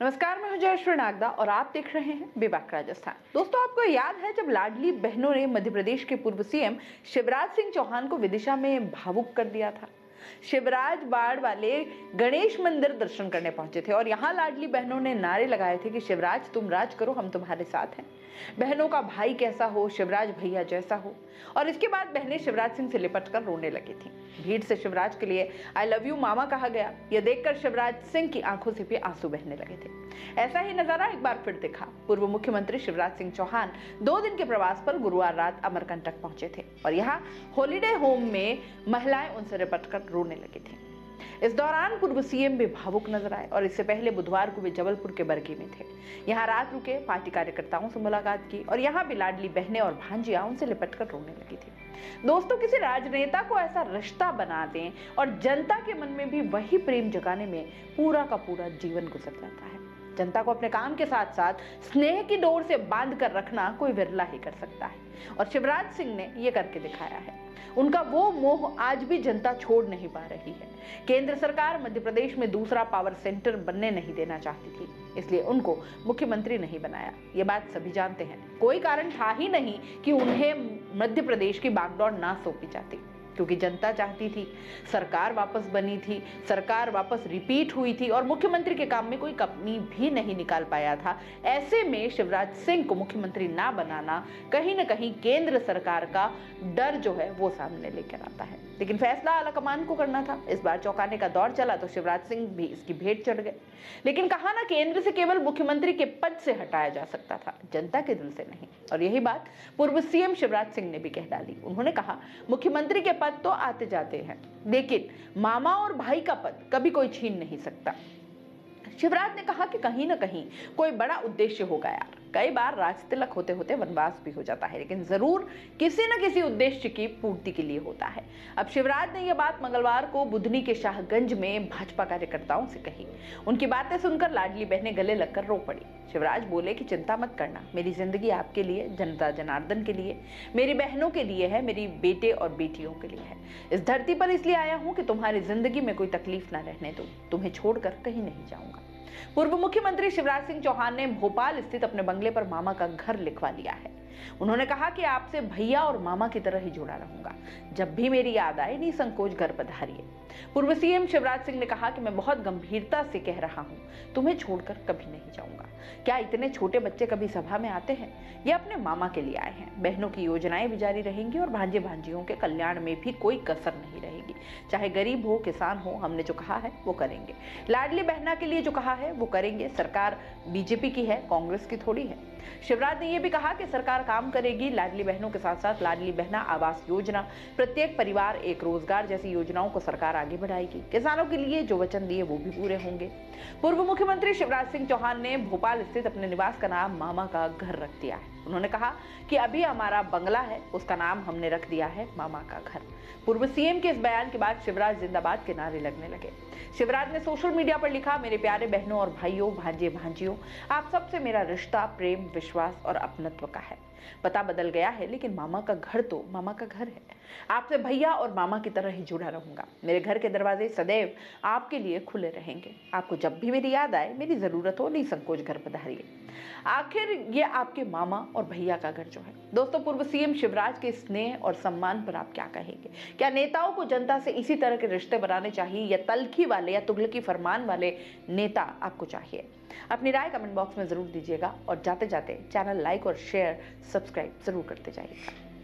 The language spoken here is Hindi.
नमस्कार, मैं हूं जयश्री नागदा और आप देख रहे हैं बेबाक राजस्थान। दोस्तों, आपको याद है जब लाडली बहनों ने मध्य प्रदेश के पूर्व सीएम शिवराज सिंह चौहान को विदिशा में भावुक कर दिया था। शिवराज बाढ़ वाले गणेश मंदिर दर्शन करने पहुंचे थे और यहाँ लाडली बहनों ने नारे लगाए थे कि शिवराज तुम राज करो, हम तुम्हारे साथ हैं। बहनों का भाई कैसा हो, शिवराज भैया जैसा हो। और इसके बाद बहनें शिवराज सिंह से लिपट कर रोने लगी थी। भीड़ से शिवराज के लिए आई लव यू मामा कहा गया। यह देखकर शिवराज सिंह की आंखों से भी आंसू बहने लगे थे। ऐसा ही नजारा एक बार फिर दिखा। पूर्व मुख्यमंत्री शिवराज सिंह चौहान 2 दिन के प्रवास पर गुरुवार रात अमरकंटक पहुंचे थे और यहाँ हॉलीडे होम में महिलाएं उनसे लिपट कर रोने लगी थी। इस दौरान पूर्व सीएम भी भावुक नजर आए और इससे पहले बुधवार को वे जबलपुर के बरगी में थे। यहाँ रात रुके, पार्टी कार्यकर्ताओं से मुलाकात की और यहाँ भी लाडली बहनें और भांजियां उनसे लिपट कर रोने लगी थी। दोस्तों, किसी राजनेता को ऐसा रिश्ता बना दें और जनता के मन में भी वही प्रेम जगाने में पूरा का पूरा जीवन गुजर जाता है। जनता को अपने काम के साथ साथ स्नेह की डोर से बांध कर रखना कोई विरला ही कर सकता है और शिवराज सिंह ने ये करके दिखाया है। उनका वो मोह आज भी जनता छोड़ नहीं पा रही है। केंद्र सरकार मध्य प्रदेश में दूसरा पावर सेंटर बनने नहीं देना चाहती थी, इसलिए उनको मुख्यमंत्री नहीं बनाया। ये बात सभी जानते हैं। कोई कारण था ही नहीं कि उन्हें मध्य प्रदेश की बागडोर ना सौंपी जाती, क्योंकि जनता चाहती थी, सरकार वापस बनी थी, सरकार वापस रिपीट हुई थी और मुख्यमंत्री के काम में कोई कमी भी नहीं निकाल पाया था। ऐसे में शिवराज सिंह को मुख्यमंत्री ना बनाना कहीं न कहीं केंद्र सरकार का डर जो है वो सामने लेकर आता है। लेकिन फैसला आलाकमान को करना था। इस बार चौंकाने का दौर चला तो शिवराज सिंह भी इसकी भेंट चढ़ गए। लेकिन कहा ना, केंद्र से केवल मुख्यमंत्री के पद से हटाया जा सकता था, जनता के दिल से नहीं। और यही बात पूर्व सीएम शिवराज सिंह ने भी कह डाली। उन्होंने कहा, मुख्यमंत्री के पद तो आते जाते हैं, लेकिन मामा और भाई का पद कभी कोई छीन नहीं सकता। शिवराज ने कहा कि कहीं ना कहीं कोई बड़ा उद्देश्य होगा यार। कई बार राज तिलक होते होते वनवास भी हो जाता है, लेकिन जरूर किसी न किसी उद्देश्य की पूर्ति के लिए होता है। अब शिवराज ने यह बात मंगलवार को बुधनी के शाहगंज में भाजपा कार्यकर्ताओं से कही। उनकी बातें सुनकर लाडली बहनें गले लगकर रो पड़ी। शिवराज बोले कि चिंता मत करना, मेरी जिंदगी आपके लिए, जनता जनार्दन के लिए, मेरी बहनों के लिए है, मेरी बेटे और बेटियों के लिए है। इस धरती पर इसलिए आया हूं कि तुम्हारी जिंदगी में कोई तकलीफ ना रहने दूं, तुम्हें छोड़कर कहीं नहीं जाऊंगा। पूर्व मुख्यमंत्री शिवराज सिंह चौहान ने भोपाल स्थित अपने बंगले पर मामा का घर लिखवा लिया है। उन्होंने कहा कि आपसे भैया और मामा की तरह ही जुड़ा रहूंगा। जब भी मेरी याद आए, निसंकोच घर पधारिए। पूर्व सीएम शिवराज सिंह ने कहा कि मैं बहुत गंभीरता से कह रहा हूं, तुम्हें छोड़कर कभी नहीं जाऊंगा। क्या इतने छोटे बच्चे कभी सभा में आते हैं? ये अपने मामा के लिए आए हैं। बहनों की योजनाएं भी जारी रहेंगी और भांजे भांजियों के कल्याण में भी कोई कसर नहीं रहेगी। चाहे गरीब हो, किसान हो, हमने जो कहा है वो करेंगे। लाडली बहना के लिए जो कहा है वो करेंगे। सरकार बीजेपी की है, कांग्रेस की थोड़ी है। शिवराज ने यह भी कहा कि सरकार काम करेगी। लाडली बहनों के साथ साथ लाडली बहना आवास योजना, प्रत्येक परिवार एक रोजगार जैसी योजनाओं को सरकार आगे बढ़ाएगी। किसानों के लिए जो वचन दिए वो भी पूरे होंगे। पूर्व मुख्यमंत्री शिवराज सिंह चौहान ने भोपाल स्थित अपने निवास का नाम मामा का घर रख दिया है। उन्होंने कहा कि अभी हमारा बंगला है, उसका नाम हमने रख दिया है मामा का घर। पूर्व सीएम के इस बयान के बाद शिवराज जिंदाबाद के नारे लगने लगे। शिवराज ने सोशल मीडिया पर लिखा, मेरे प्यारे बहनों और भाइयों, भांजे भांजियों, आप सबसे मेरा रिश्ता प्रेम, विश्वास और अपनत्व का है। पता बदल गया है, लेकिन मामा का घर तो मामा का घर है। आपसे भैया और मामा की तरह ही जुड़ा रहूंगा। मेरे घर के दरवाजे सदैव आपके लिए खुले रहेंगे। आपको जब भी मेरी याद आए, मेरी जरूरत हो, निसंकोच घर पधारिए। आखिर ये आपके मामा और भैया का घर जो है। दोस्तों, पूर्व सीएम शिवराज के स्नेह और सम्मान पर आप क्या कहेंगे? क्या नेताओं को जनता से इसी तरह के रिश्ते बनाने चाहिए या तलखी वाले या तुगलकी फरमान वाले नेता आपको चाहिए? अपनी राय कमेंट बॉक्स में जरूर दीजिएगा और जाते जाते चैनल लाइक और शेयर, सब्सक्राइब जरूर करते जाइएगा।